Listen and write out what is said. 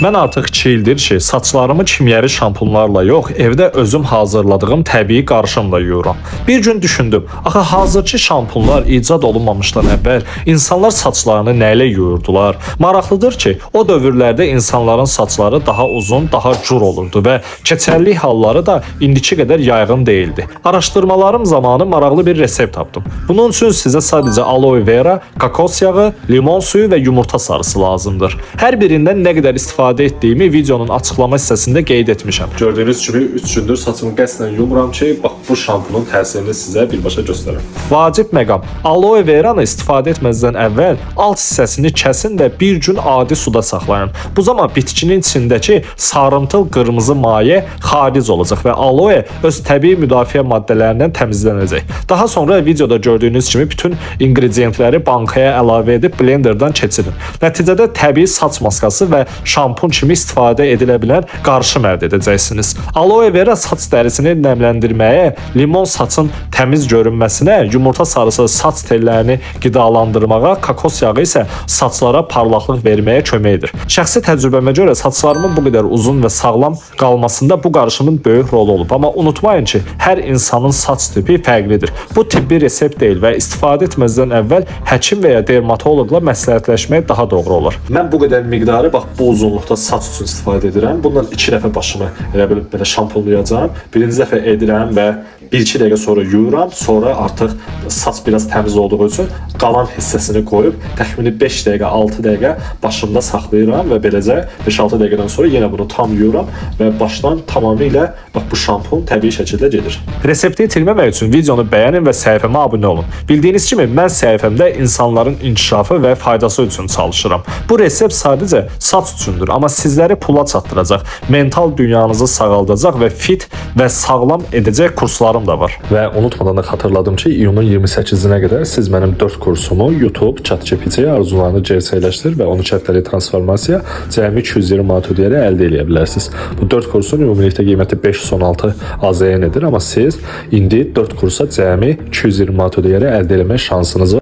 Mən artıq 2 ildir ki, saçlarımı kimyəri şampunlarla yox, evdə özüm hazırladığım təbii qarışımla yuyuram. Bir gün düşündüm, axı hazırki şampunlar icad olunmamışdan əvvəl insanlar saçlarını nə ilə yuyurdular? Maraqlıdır ki, o dövrlərdə insanların saçları daha uzun, daha cür olurdu və keçərlik halları da indiki qədər yayğın değildi. Araşdırmalarım zamanı maraqlı bir resept tapdım. Bunun üçün sizə sadəcə aloe vera, kokos yağı, limon suyu və yumurta sarısı lazımdır. Hər birindən nə qədər istifadə etdiyimi videonun açıqlama hissəsində qeyd etmişəm. Gördüyünüz kimi 3 gündür saçımı qəsdən yumuram ki, bax bu şampunun təsirini sizə birbaşa göstərəm. Vacib məqam: aloe veranı istifadə etməzdən əvvəl alt hissəsini kəsin və bir gün adi suda saxlayın. Bu zaman bitkinin içindəki sarımtıl qırmızı maye xaric olacaq və aloe öz təbii müdafiə maddələrindən təmizlənəcək. Daha sonra videoda gördüyünüz kimi bütün ingrediyentləri bankaya əlavə edib blenderdan keçirin. Nəticədə təbii saç maskası və şampun kimi istifadə edilə bilən qarışım əldə edəcəksiniz. Aloe vera saç dərisini nəmləndirməyə, limon saçın təmiz görünməsinə, yumurta sarısı saç tellərini qidalandırmağa, kokos yağı isə saçlara parlaqlıq verməyə kömək edir. Şəxsi təcrübəmə görə saçlarımın bu qədər uzun və sağlam qalmasında bu qarışımın böyük rolu olub. Amma unutmayın ki, hər insanın saç tipi fərqlidir. Bu tibbi resept deyil və istifadə etməzdən əvvəl həkim və ya dermatoloqla məsləhətləşmək daha doğru olur. Mən bu qədər miqdarı bax bu uzunluqda saç üçün istifadə edirəm. Bundan 2 dəfə başımı belə şampunlayacağam. Birinci dəfə edirəm və 1-2 dəqiqə sonra yuyuram. Sonra artıq saç biraz təmiz olduğu üçün qalan hissəsini qoyub təxmini 5 dəqiqə, 6 dəqiqə başımda saxlayıram və beləcə 5-6 dəqiqədən sonra yenə bunu tam yuyuram və başdan tamamilə bax bu şampun təbii şəkildə gedir. Resepti itirməmək üçün videonu bəyənin və səhifəmə abunə olun. Bildiyiniz kimi mən səhifəmdə insanların inkişafı və faydası üçün çalışıram. Bu resept sadəcə saç üçündür, amma sizləri pula çatdıracaq, mental dünyanızı sağaldacaq və fit və sağlam edəcək kurslarım da var. Və unutmadan da xatırladım ki, iyunun 28-nə qədər siz mənim 4 kursumu YouTube, ChatGPT-yə arzularını gerçəkləşdir və 13 həftəlik transformasiya cəmi 220 manat ödəyərək əldə edə bilərsiniz. Bu 4 kursun ümumilikdə qiyməti 516 AZN-dir, amma siz indi 4 kursa cəmi 220 manat ödəyərək əldə etmək şansınız var.